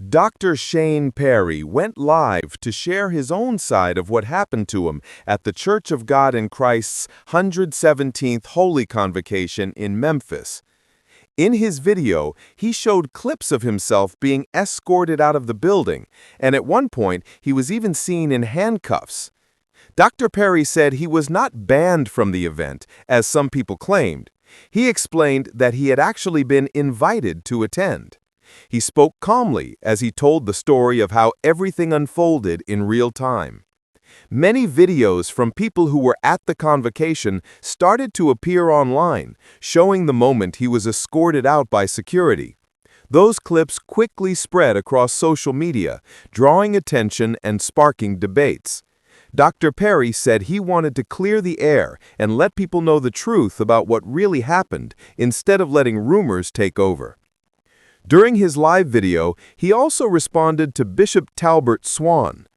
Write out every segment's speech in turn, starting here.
Dr. Shane Perry went live to share his own side of what happened to him at the Church of God in Christ's 117th Holy Convocation in Memphis. In his video, he showed clips of himself being escorted out of the building, and at one point he was even seen in handcuffs. Dr. Perry said he was not banned from the event, as some people claimed. He explained that he had actually been invited to attend. He spoke calmly as he told the story of how everything unfolded in real time. Many videos from people who were at the convocation started to appear online, showing the moment he was escorted out by security. Those clips quickly spread across social media, drawing attention and sparking debates. Dr. Perry said he wanted to clear the air and let people know the truth about what really happened instead of letting rumors take over. During his live video, he also responded to Bishop Talbert Swan.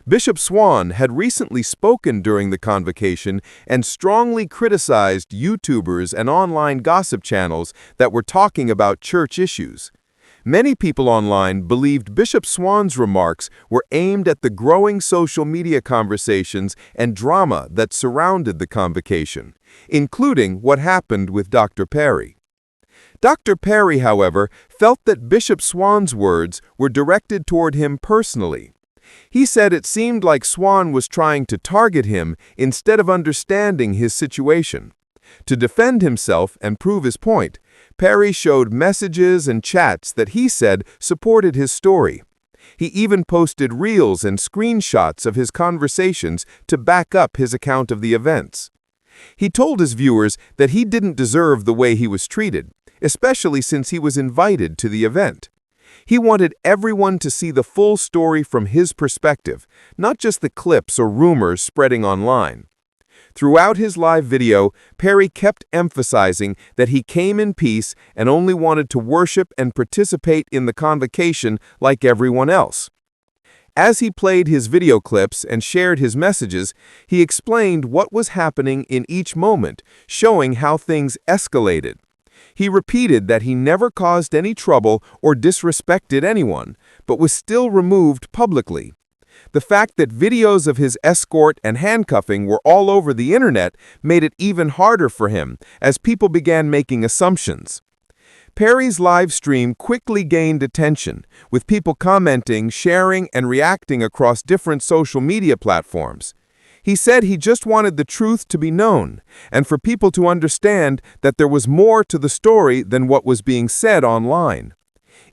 Bishop Swan had recently spoken during the convocation and strongly criticized YouTubers and online gossip channels that were talking about church issues. Many people online believed Bishop Swan's remarks were aimed at the growing social media conversations and drama that surrounded the convocation, including what happened with Dr. Perry. Dr. Perry, however, felt that Bishop Swan's words were directed toward him personally. He said it seemed like Swan was trying to target him instead of understanding his situation. To defend himself and prove his point, Perry showed messages and chats that he said supported his story. He even posted reels and screenshots of his conversations to back up his account of the events. He told his viewers that he didn't deserve the way he was treated, especially since he was invited to the event. He wanted everyone to see the full story from his perspective, not just the clips or rumors spreading online. Throughout his live video, Perry kept emphasizing that he came in peace and only wanted to worship and participate in the convocation like everyone else. As he played his video clips and shared his messages, he explained what was happening in each moment, showing how things escalated. He repeated that he never caused any trouble or disrespected anyone, but was still removed publicly. The fact that videos of his escort and handcuffing were all over the internet made it even harder for him, as people began making assumptions. Perry's live stream quickly gained attention, with people commenting, sharing, and reacting across different social media platforms. He said he just wanted the truth to be known, and for people to understand that there was more to the story than what was being said online.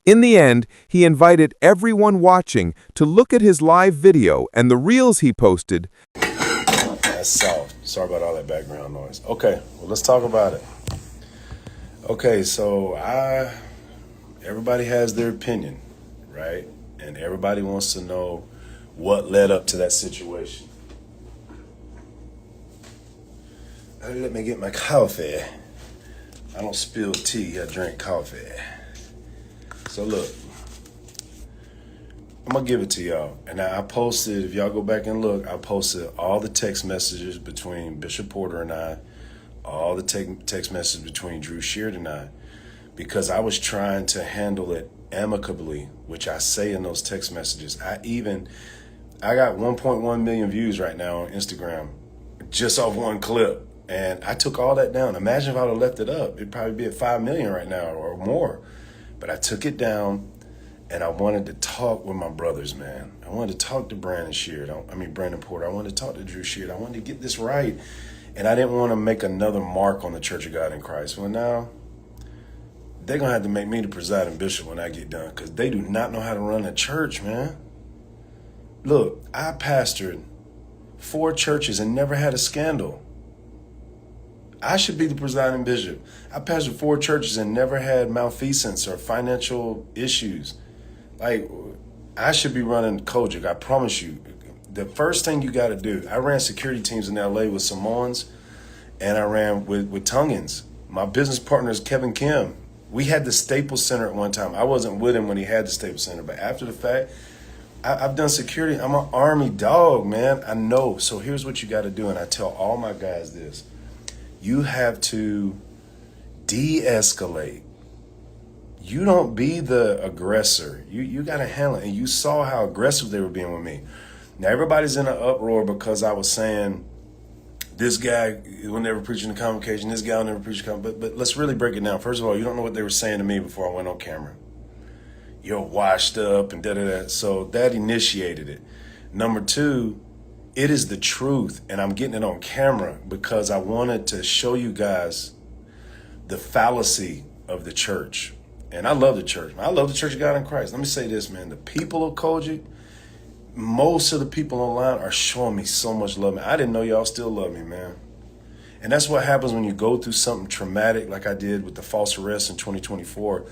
In the end, he invited everyone watching to look at his live video and the reels he posted. That's soft. Sorry about all that background noise. Okay, well, let's talk about it. Okay, so everybody has their opinion, right? And everybody wants to know what led up to that situation. Let me get my coffee. I don't spill tea, I drink coffee. So look, I'm gonna give it to y'all. And I posted, if y'all go back and look, I posted all the text messages between Bishop Porter and I, all the text messages between Drew Sheard and I, because I was trying to handle it amicably, which I say in those text messages. I got 1.1 million views right now on Instagram, just off one clip. And I took all that down. Imagine if I would have left it up. It'd probably be at 5 million right now or more. But I took it down, and I wanted to talk with my brothers, man. I wanted to talk to Brandon Porter. I wanted to talk to Drew Sheard. I wanted to get this right. And I didn't want to make another mark on the Church of God in Christ. Well, now, they're going to have to make me the presiding bishop when I get done, because they do not know how to run a church, man. Look, I pastored 4 churches and never had a scandal. I should be the presiding bishop. I pastored 4 churches and never had malfeasance or financial issues. Like, I should be running Kojic, I promise you. The first thing you got to do, I ran security teams in LA with Samoans, and I ran with Tongans. My business partner is Kevin Kim. We had the Staples Center at one time. I wasn't with him when he had the Staples Center, but after the fact, I've done security. I'm an Army dog, man. I know. So here's what you got to do, and I tell all my guys this. You have to de-escalate. You don't be the aggressor. You got to handle it. And you saw how aggressive they were being with me. Now, everybody's in an uproar because I was saying, this guy will never preach in the convocation, this guy will never preach in the convocation. But let's really break it down. First of all, you don't know what they were saying to me before I went on camera. You're washed up and da-da-da. So that initiated it. Number two, it is the truth. And I'm getting it on camera because I wanted to show you guys the fallacy of the church. And I love the church. I love the Church of God in Christ. Let me say this, man. The people of Kojic, most of the people online are showing me so much love. Man, I didn't know y'all still love me, man. And that's what happens when you go through something traumatic like I did with the false arrest in 2024.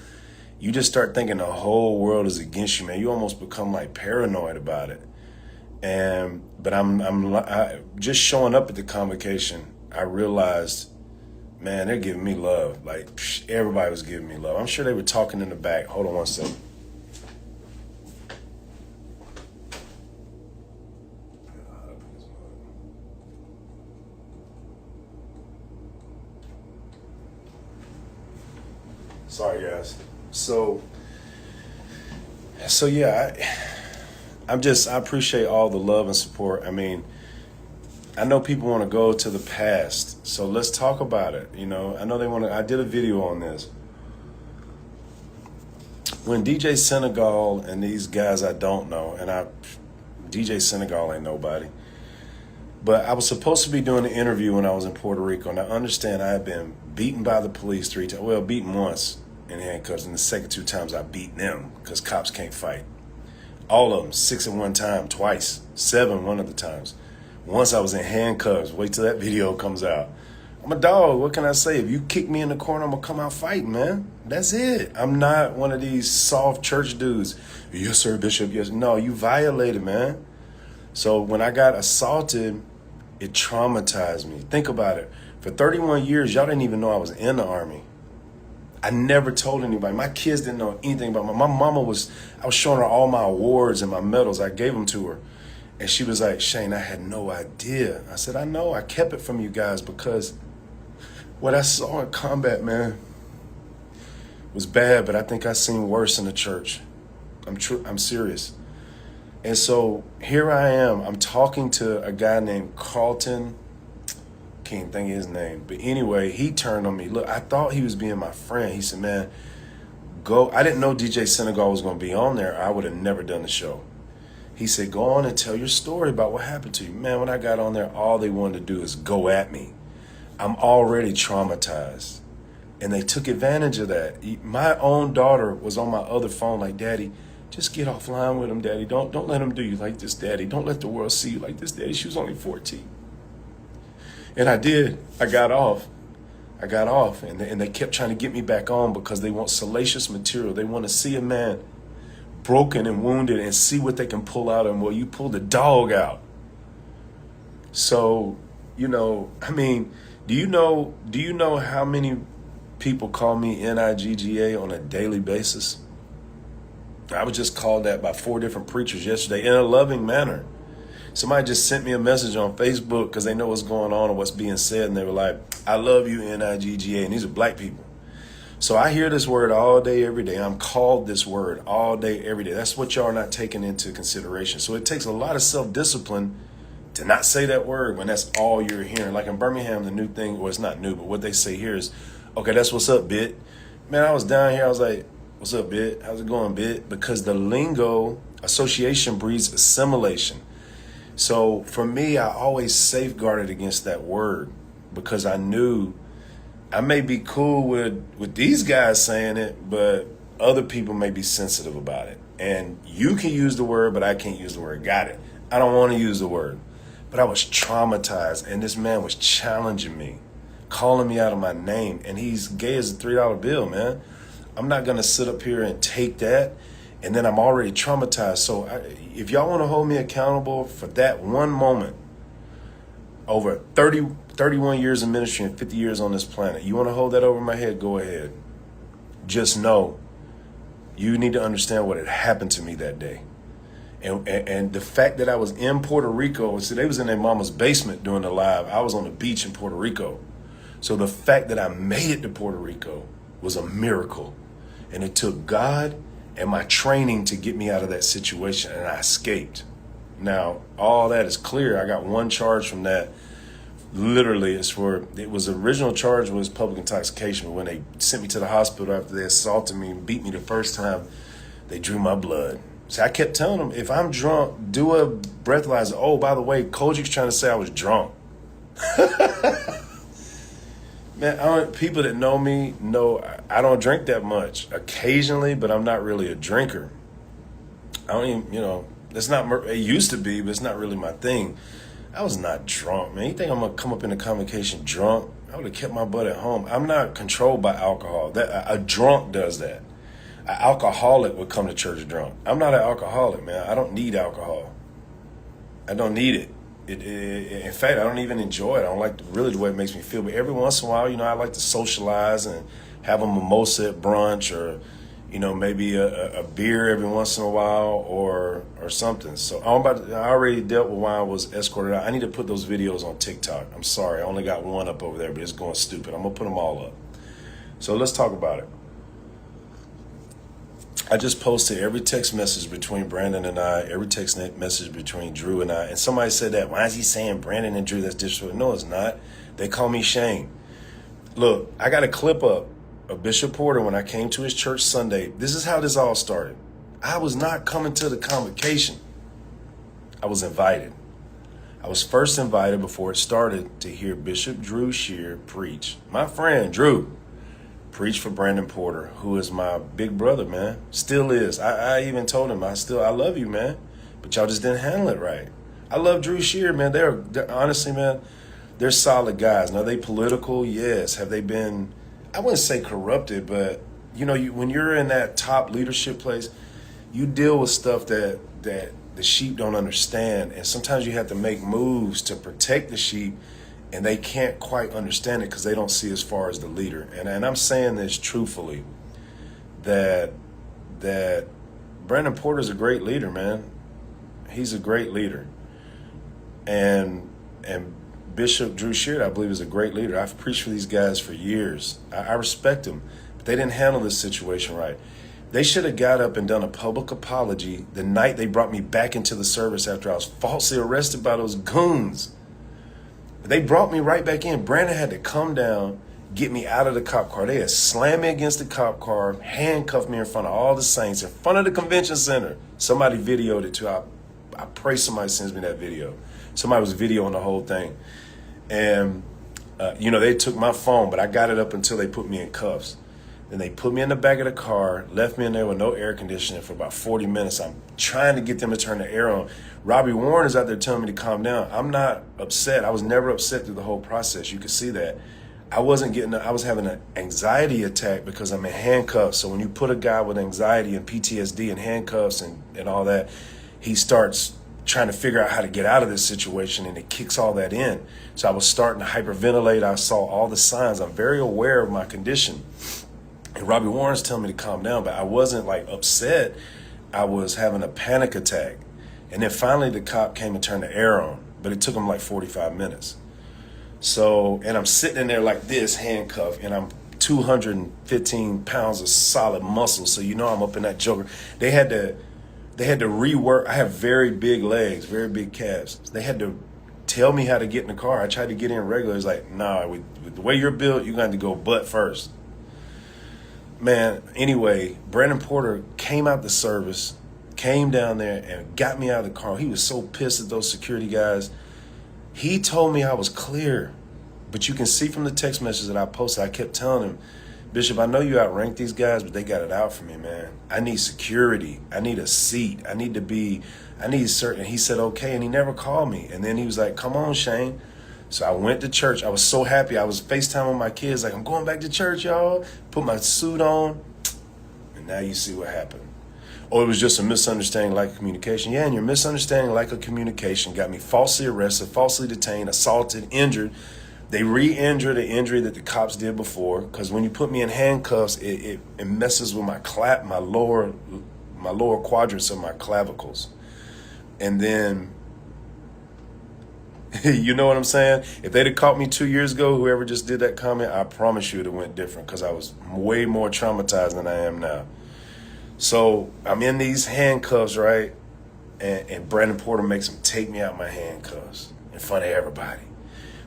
You just start thinking the whole world is against you, man. You almost become like paranoid about it. But I just showing up at the convocation, I realized, man, they're giving me love. Like, everybody was giving me love. I'm sure they were talking in the back. Hold on one second. Sorry, guys. So yeah, I appreciate all the love and support. I mean, I know people want to go to the past, so let's talk about it. You know, I know they want to. I did a video on this. When DJ Senegal and these guys I don't know, and DJ Senegal ain't nobody, but I was supposed to be doing an interview when I was in Puerto Rico. Now, understand, I had been beaten by the police 3 times. Well, beaten once in handcuffs, and the second 2 times I beat them because cops can't fight. All of them, 6 at one time, twice, 7 one of the times. Once I was in handcuffs. Wait till that video comes out. I'm a dog. What can I say? If you kick me in the corner, I'm going to come out fighting, man. That's it. I'm not one of these soft church dudes. Yes, sir, Bishop. Yes. No, you violated, man. So when I got assaulted, it traumatized me. Think about it. For 31 years, y'all didn't even know I was in the Army. I never told anybody. My kids didn't know anything about my mama. I was showing her all my awards and my medals. I gave them to her. And she was like, Shane, I had no idea. I said, I know. I kept it from you guys because what I saw in combat, man, was bad, but I think I seen worse in the church. I'm serious. And so here I am. I'm talking to a guy named Carlton. Can't think of his name. But anyway, he turned on me. Look, I thought he was being my friend. He said, man, go. I didn't know DJ Senegal was going to be on there. I would have never done the show. He said, go on and tell your story about what happened to you. Man, when I got on there, all they wanted to do is go at me. I'm already traumatized. And they took advantage of that. My own daughter was on my other phone like, Daddy, just get offline with him, Daddy. Don't let him do you like this, Daddy. Don't let the world see you like this, Daddy. She was only 14. And I did. I got off. And they kept trying to get me back on because they want salacious material. They want to see a man broken and wounded and see what they can pull out of him. Well, you pulled the dog out. So, I mean, do you know how many people call me NIGGA on a daily basis? I was just called that by 4 different preachers yesterday in a loving manner. Somebody just sent me a message on Facebook because they know what's going on and what's being said, and they were like, I love you, NIGGA, and these are black people. So I hear this word all day, every day. I'm called this word all day, every day. That's what y'all are not taking into consideration. So it takes a lot of self-discipline to not say that word when that's all you're hearing. Like in Birmingham, the new thing, well, it's not new, but what they say here is, okay, that's what's up, Bit. Man, I was down here. I was like, what's up, Bit? How's it going, Bit? Because the lingo, association breeds assimilation. So for me, I always safeguarded against that word because I knew I may be cool with these guys saying it, but other people may be sensitive about it. And you can use the word, but I can't use the word. Got it. I don't want to use the word. But I was traumatized, and this man was challenging me, calling me out of my name, and he's gay as a $3 bill, man. I'm not going to sit up here and take that, and then I'm already traumatized. So if y'all want to hold me accountable for that one moment, over 31 years of ministry and 50 years on this planet, you want to hold that over my head, go ahead. Just know you need to understand what had happened to me that day. And the fact that I was in Puerto Rico, so they was in their mama's basement doing the live. I was on the beach in Puerto Rico. So the fact that I made it to Puerto Rico was a miracle. And it took God and my training to get me out of that situation, and I escaped. Now, all that is clear. I got one charge from that. Literally, it was the original charge was public intoxication. But when they sent me to the hospital after they assaulted me and beat me the first time, they drew my blood. So I kept telling them, if I'm drunk, do a breathalyzer. Oh, by the way, Kojik's trying to say I was drunk. Man, people that know me know I don't drink that much. Occasionally, but I'm not really a drinker. I don't even, it's not, it used to be, but it's not really my thing. I was not drunk, man. You think I'm going to come up in the convocation drunk? I would have kept my butt at home. I'm not controlled by alcohol. A drunk does that. An alcoholic would come to church drunk. I'm not an alcoholic, man. I don't need alcohol. I don't need it. In fact, I don't even enjoy it. I don't like really the way it makes me feel. But every once in a while, I like to socialize and have a mimosa at brunch, or maybe a beer every once in a while, or something. So I already dealt with why I was escorted out. I need to put those videos on TikTok. I'm sorry, I only got one up over there, but it's going stupid. I'm gonna put them all up. So let's talk about it. I just posted every text message between Brandon and I, every text message between Drew and I. And somebody said that, why is he saying Brandon and Drew? That's disrespectful. No, it's not. They call me Shane. Look, I got a clip up of Bishop Porter when I came to his church Sunday. This is how this all started. I was not coming to the convocation. I was invited. I was first invited before it started to hear Bishop Drew Shear preach. My friend Drew preach for Brandon Porter, who is my big brother, man. Still is. I even told him, I love you, man. But y'all just didn't handle it right. I love Drew Shear, man. They're honestly, man, they're solid guys. Now, they political? Yes. Have they been, I wouldn't say corrupted, but, when you're in that top leadership place, you deal with stuff that the sheep don't understand. And sometimes you have to make moves to protect the sheep, and they can't quite understand it because they don't see as far as the leader. And I'm saying this truthfully, that Brandon Porter's a great leader, man. He's a great leader. And Bishop Drew Shear, I believe, is a great leader. I've preached for these guys for years. I respect them, but they didn't handle this situation right. They should have got up and done a public apology the night they brought me back into the service after I was falsely arrested by those goons. They brought me right back in. Brandon had to come down, get me out of the cop car. They had slammed me against the cop car, handcuffed me in front of all the saints, in front of the convention center. Somebody videoed it too. I pray somebody sends me that video. Somebody was videoing the whole thing. And, they took my phone, but I got it up until they put me in cuffs. Then they put me in the back of the car, left me in there with no air conditioning for about 40 minutes. I'm trying to get them to turn the air on. Robbie Warren is out there telling me to calm down. I'm not upset. I was never upset through the whole process. You could see that. I was having an anxiety attack because I'm in handcuffs. So when you put a guy with anxiety and PTSD in handcuffs and all that, he starts trying to figure out how to get out of this situation, and it kicks all that in. So I was starting to hyperventilate. I saw all the signs. I'm very aware of my condition. And Robbie Warren's telling me to calm down, but I wasn't upset. I was having a panic attack. And then finally the cop came and turned the air on, but it took him 45 minutes. So, and I'm sitting in there like this, handcuffed, and I'm 215 pounds of solid muscle. So, I'm up in that joker. They had to rework. I have very big legs, very big calves. They had to tell me how to get in the car. I tried to get in regular. It's like, nah, with the way you're built, you're going to go butt first. Man, anyway, Brandon Porter came out the service, came down there and got me out of the car. He was so pissed at those security guys. He told me I was clear. But you can see from the text message that I posted, I kept telling him, Bishop, I know you outranked these guys, but they got it out for me, man. I need security. I need a seat. I need certain. He said, okay, and he never called me. And then he was like, come on, Shane. So I went to church. I was so happy. I was FaceTime with my kids, like, I'm going back to church, y'all. Put my suit on. And now you see what happened. Or it was just a misunderstanding, lack of communication. Yeah, and your misunderstanding, lack of communication got me falsely arrested, falsely detained, assaulted, injured. They re-injured an injury that the cops did before, because when you put me in handcuffs, it messes with my lower quadrants of my clavicles. And then You know what I'm saying? If they'd have caught me 2 years ago, whoever just did that comment, I promise you it went different because I was way more traumatized than I am now. So I'm in these handcuffs, right? And Brandon Porter makes him take me out my handcuffs in front of everybody.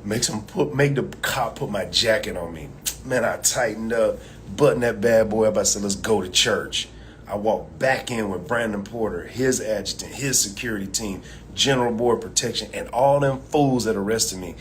Make the cop put my jacket on me. Man, I tightened up, buttoned that bad boy up. I said, let's go to church. I walked back in with Brandon Porter, his adjutant, his security team, General Board Protection, and all them fools that arrested me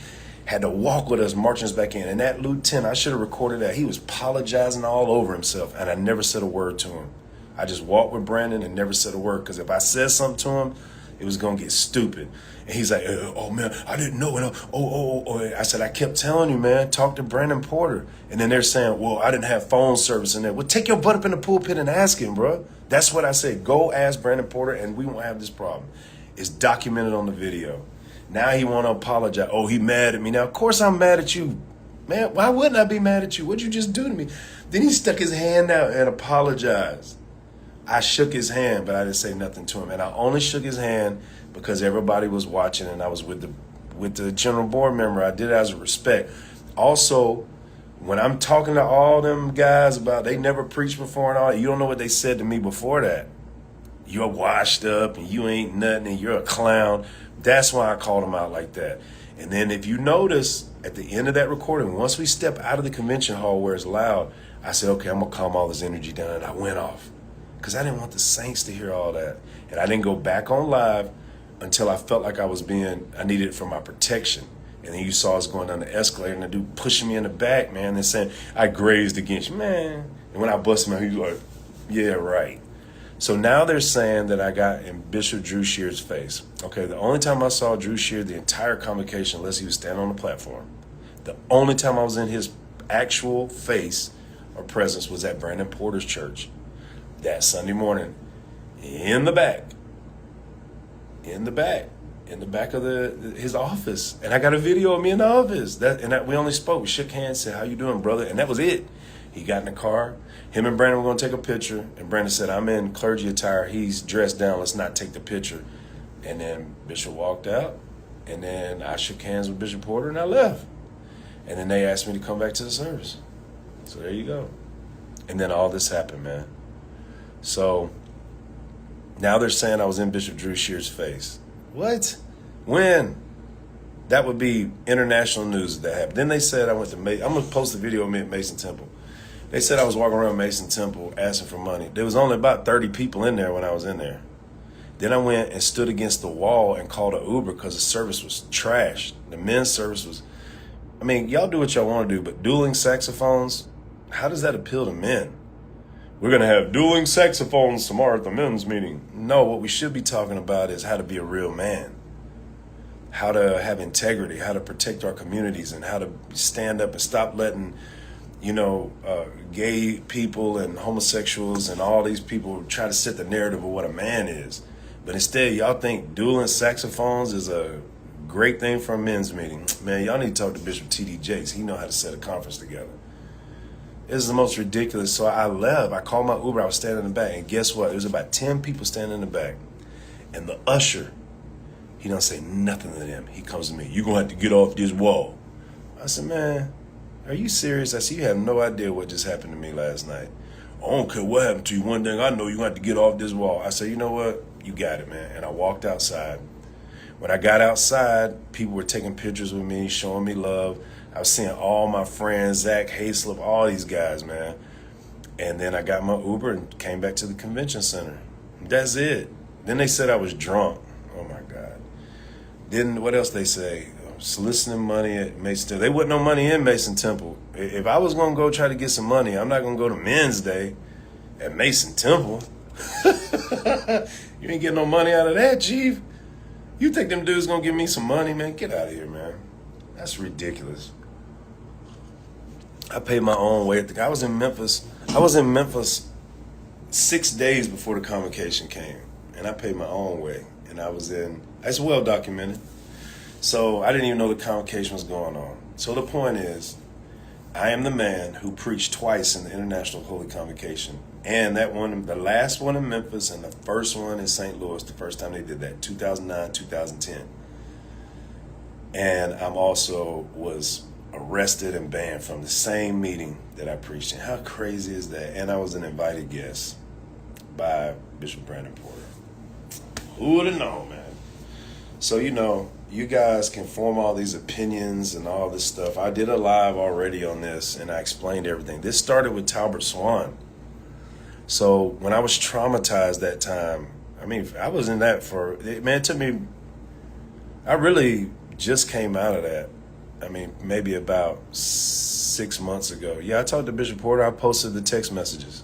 had to walk with us, marching us back in. And that lieutenant, I should have recorded that. He was apologizing all over himself, and I never said a word to him. I just walked with Brandon and never said a word, because if I said something to him, it was going to get stupid. And he's like, oh, man, I didn't know. And I said, I kept telling you, man, talk to Brandon Porter. And then they're saying, well, I didn't have phone service in there. Well, take your butt up in the pulpit and ask him, bro. That's what I said. Go ask Brandon Porter, and we won't have this problem. It's documented on the video. Now he want to apologize. Oh, he mad at me. Now, of course I'm mad at you. Man, why wouldn't I be mad at you? What'd you just do to me? Then he stuck his hand out and apologized. I shook his hand, but I didn't say nothing to him. And I only shook his hand because everybody was watching, and I was with the general board member. I did it as a respect. Also, when I'm talking to all them guys about they never preached before and all that, you don't know what they said to me before that. You're washed up and you ain't nothing and you're a clown. That's why I called them out like that. And then if you notice, at the end of that recording, once we step out of the convention hall where it's loud, I said, okay, I'm going to calm all this energy down, and I went off. Because I didn't want the saints to hear all that. And I didn't go back on live until I felt like I needed it for my protection. And then you saw us going down the escalator, and the dude pushing me in the back, man, and saying, I grazed against you, man. And when I busted him, he was like, yeah, right. So now they're saying that I got in Bishop Drew Sheard's face. Okay, the only time I saw Drew Sheard the entire convocation, unless he was standing on the platform, the only time I was in his actual face or presence was at Brandon Porter's church that Sunday morning, in the back of his office. And I got a video of me in the office. We only spoke. We shook hands, said, how you doing, brother? And that was it. He got in the car. Him and Brandon were going to take a picture. And Brandon said, I'm in clergy attire. He's dressed down. Let's not take the picture. And then Bishop walked out. And then I shook hands with Bishop Porter, and I left. And then they asked me to come back to the service. So there you go. And then all this happened, man. So now they're saying I was in Bishop Drew Sheard's face. What? When? That would be international news if that happened. Then they said I went to I'm going to post a video of me at Mason Temple. They said I was walking around Mason Temple asking for money. There was only about 30 people in there when I was in there. Then I went and stood against the wall and called an Uber because the service was trash. The men's service was, I mean, y'all do what y'all want to do, but dueling saxophones, how does that appeal to men? We're going to have dueling saxophones tomorrow at the men's meeting. No, what we should be talking about is how to be a real man, how to have integrity, how to protect our communities, and how to stand up and stop letting, gay people and homosexuals and all these people try to set the narrative of what a man is. But instead, y'all think dueling saxophones is a great thing for a men's meeting. Man, y'all need to talk to Bishop T.D. Jakes. He know how to set a conference together. This is the most ridiculous. So I left. I called my Uber. I was standing in the back. And guess what? There was about 10 people standing in the back. And the usher, he don't say nothing to them. He comes to me. You're going to have to get off this wall. I said, man, are you serious? I said, you have no idea what just happened to me last night. I don't care what happened to you. One thing I know, you're going to have to get off this wall. I said, you know what? You got it, man. And I walked outside. When I got outside, people were taking pictures with me, showing me love. I was seeing all my friends, Zach Hayslip, all these guys, man. And then I got my Uber and came back to the convention center. That's it. Then they said I was drunk. Oh, my God. Then what else they say? Soliciting money at Mason Temple. They wasn't no money in Mason Temple. If I was going to go try to get some money, I'm not going to go to Men's Day at Mason Temple. You ain't getting no money out of that, Chief. You think them dudes going to give me some money, man? Get out of here, man. That's ridiculous. I paid my own way. I was in Memphis 6 days before the convocation came, and I paid my own way. And it's well documented. So I didn't even know the convocation was going on. So the point is, I am the man who preached twice in the International Holy Convocation. And that one, the last one in Memphis and the first one in St. Louis, the first time they did that, 2009, 2010. And I'm also was arrested and banned from the same meeting that I preached in. How crazy is that? And I was an invited guest by Bishop Brandon Porter. Who would have known, man? So, you guys can form all these opinions and all this stuff. I did a live already on this and I explained everything. This started with Talbert Swan. So when I was traumatized that time, I was in that it took me, I really just came out of that. Maybe about 6 months ago. Yeah, I talked to Bishop Porter. I posted the text messages.